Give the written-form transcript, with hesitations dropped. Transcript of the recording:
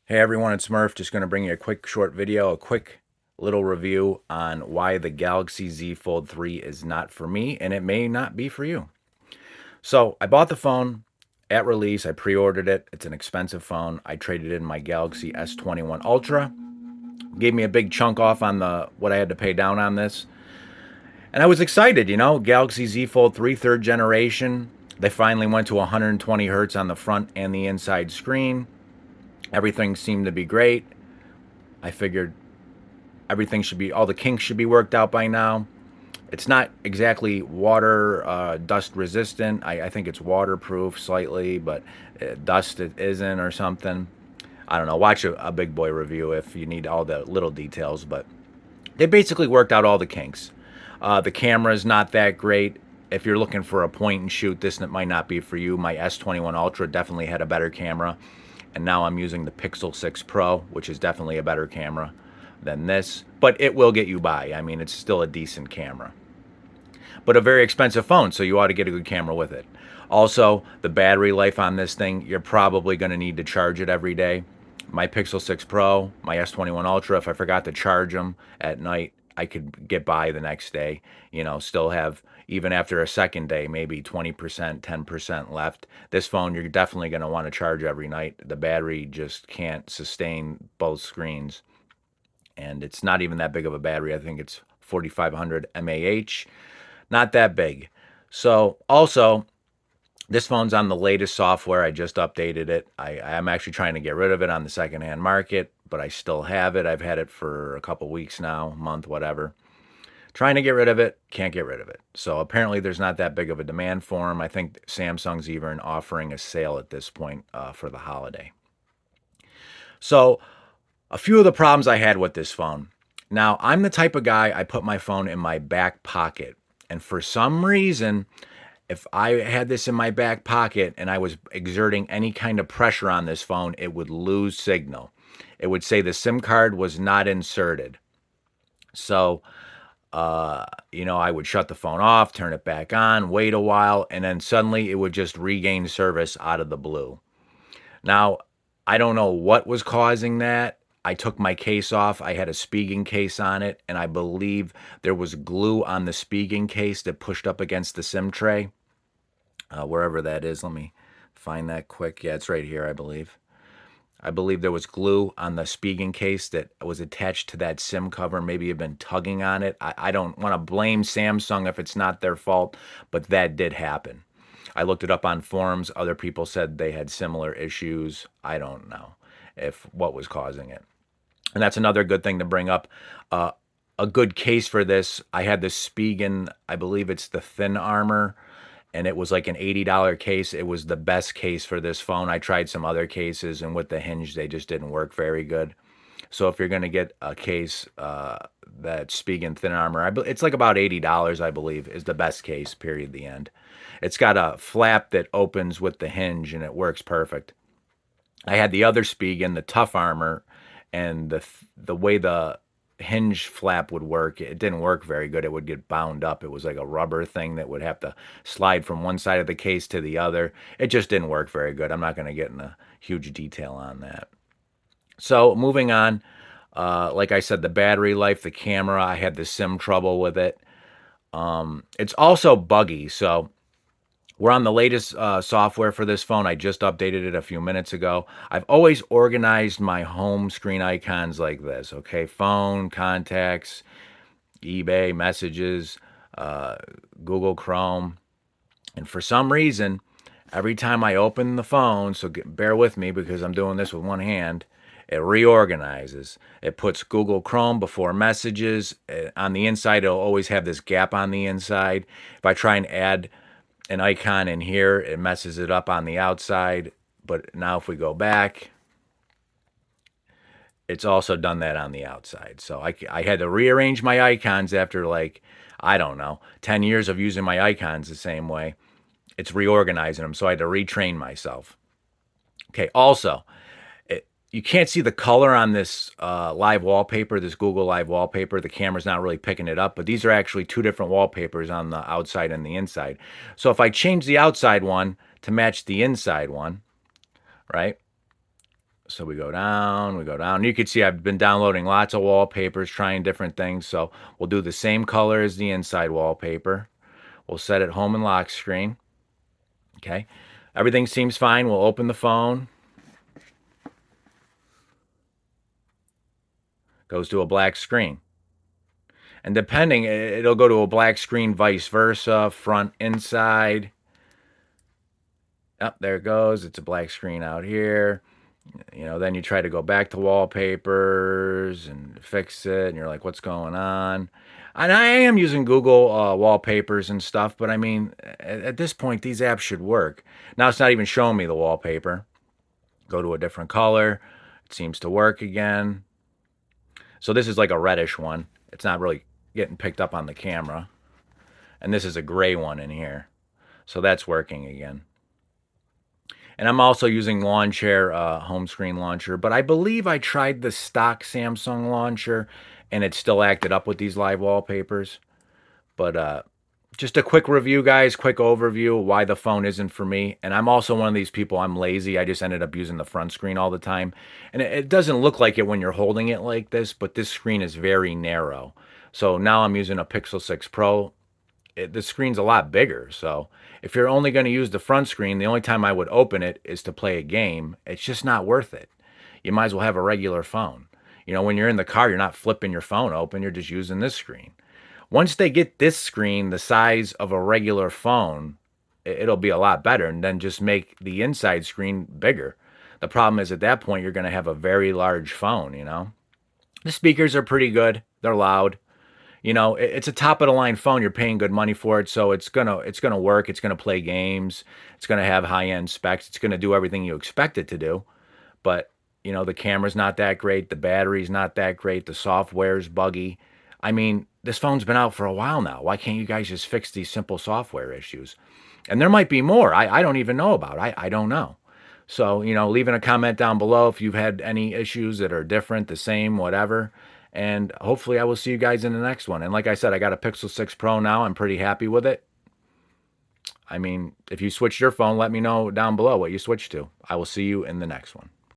Hey everyone, it's Murph. Just going to bring you a quick short video, a quick little review on why the Galaxy Z Fold 3 is not for me, and it may not be for you. So I bought the phone at release. I pre-ordered it. It's an expensive phone. I traded in my Galaxy S21 Ultra. Gave me a big chunk off on the what I had to pay down on this. And I was excited, Galaxy Z Fold 3 third generation. They finally went to 120 hertz on the front and the inside screen. Everything seemed to be great. I figured everything should be, all the kinks should be worked out by now. It's not exactly water dust resistant. I think it's waterproof slightly, but dust it isn't or something. I don't know. Watch a big boy review if you need all the little details, but they basically worked out all the kinks. The camera is not that great. If you're looking for a point and shoot, this might not be for you. My S21 Ultra definitely had a better camera, and now I'm using the Pixel 6 Pro, which is definitely a better camera than this, but it will get you by. I mean, it's still a decent camera, but a very expensive phone, so you ought to get a good camera with it. Also, the battery life on this thing, you're probably going to need to charge it every day. My Pixel 6 Pro, my S21 Ultra, if I forgot to charge them at night, I could get by the next day, still have, even after a second day, maybe 20%, 10% left. This phone, you're definitely going to want to charge every night. The battery just can't sustain both screens, and it's not even that big of a battery. I think it's 4500 mAh, not that big. So also, this phone's on the latest software. I just updated it. I'm actually trying to get rid of it on the secondhand market, but I still have it. I've had it for a couple weeks now, month, whatever. Trying to get rid of it, can't get rid of it. So apparently there's not that big of a demand for them. I think Samsung's even offering a sale at this point for the holiday. So a few of the problems I had with this phone. Now, I'm the type of guy, I put my phone in my back pocket. And for some reason, if I had this in my back pocket and I was exerting any kind of pressure on this phone, it would lose signal. It would say the SIM card was not inserted. So, I would shut the phone off, turn it back on, wait a while, and then suddenly it would just regain service out of the blue. Now, I don't know what was causing that. I took my case off. I had a Spigen case on it, and I believe there was glue on the Spigen case that pushed up against the SIM tray, wherever that is. Let me find that quick. Yeah, it's right here, I believe. I believe there was glue on the Spigen case that was attached to that SIM cover. Maybe you've been tugging on it. I don't want to blame Samsung if it's not their fault, but that did happen. I looked it up on forums. Other people said they had similar issues. I don't know if what was causing it. And that's another good thing to bring up. A good case for this, I had this Spigen, I believe it's the thin armor, and it was like an $80 case. It was the best case for this phone. I tried some other cases, and with the hinge, they just didn't work very good. So if you're going to get a case, that Spigen thin armor, it's like about $80, I believe, is the best case, period, the end. It's got a flap that opens with the hinge, and it works perfect. I had the other Spigen, the tough armor, and the way the hinge flap would work, it didn't work very good. It would get bound up. It was like a rubber thing that would have to slide from one side of the case to the other. It just didn't work very good. I'm not going to get into huge detail on that. So moving on, like I said, the battery life, the camera, I had the SIM trouble with it. It's also buggy. So we're on the latest software for this phone. I just updated it a few minutes ago. I've always organized my home screen icons like this, okay? Phone, contacts, eBay, messages, Google Chrome. And for some reason, every time I open the phone, so bear with me because I'm doing this with one hand, it reorganizes. It puts Google Chrome before messages. On the inside, it'll always have this gap on the inside. If I try and add an icon in here, it messes it up on the outside. But now if we go back, it's also done that on the outside. So I had to rearrange my icons after, like, I don't know, 10 years of using my icons the same way. It's reorganizing them. So I had to retrain myself. Okay, also, you can't see the color on this live wallpaper, this Google Live wallpaper. The camera's not really picking it up, but these are actually two different wallpapers on the outside and the inside. So if I change the outside one to match the inside one, right? So we go down, we go down. You can see I've been downloading lots of wallpapers, trying different things. So we'll do the same color as the inside wallpaper. We'll set it home and lock screen. Okay. Everything seems fine. We'll open the phone. Goes to a black screen. And depending, it'll go to a black screen vice versa, front, inside. Up there it goes. It's a black screen out here. Then you try to go back to wallpapers and fix it, and you're like, what's going on? And I am using Google wallpapers and stuff, but I mean, at this point, these apps should work. Now it's not even showing me the wallpaper. Go to a different color. It seems to work again. So this is like a reddish one. It's not really getting picked up on the camera. And this is a gray one in here. So that's working again. And I'm also using Lawn Chair home screen launcher, but I believe I tried the stock Samsung launcher and it still acted up with these live wallpapers. But just a quick review, guys, quick overview why the phone isn't for me. And I'm also one of these people, I'm lazy. I just ended up using the front screen all the time. And it doesn't look like it when you're holding it like this, but this screen is very narrow. So now I'm using a Pixel 6 Pro. The screen's a lot bigger. So if you're only going to use the front screen, the only time I would open it is to play a game. It's just not worth it. You might as well have a regular phone. When you're in the car, you're not flipping your phone open. You're just using this screen. Once they get this screen the size of a regular phone, it'll be a lot better, and then just make the inside screen bigger. The problem is at that point, you're going to have a very large phone. The speakers are pretty good. They're loud. It's a top of the line phone. You're paying good money for it, so it's gonna work. It's gonna play games. It's gonna have high end specs. It's gonna do everything you expect it to do. But the camera's not that great. The battery's not that great. The software's buggy. I mean, this phone's been out for a while now. Why can't you guys just fix these simple software issues? And there might be more. I don't even know about. I don't know. So, leaving a comment down below if you've had any issues that are different, the same, whatever. And hopefully I will see you guys in the next one. And like I said, I got a Pixel 6 Pro now. I'm pretty happy with it. I mean, if you switched your phone, let me know down below what you switched to. I will see you in the next one.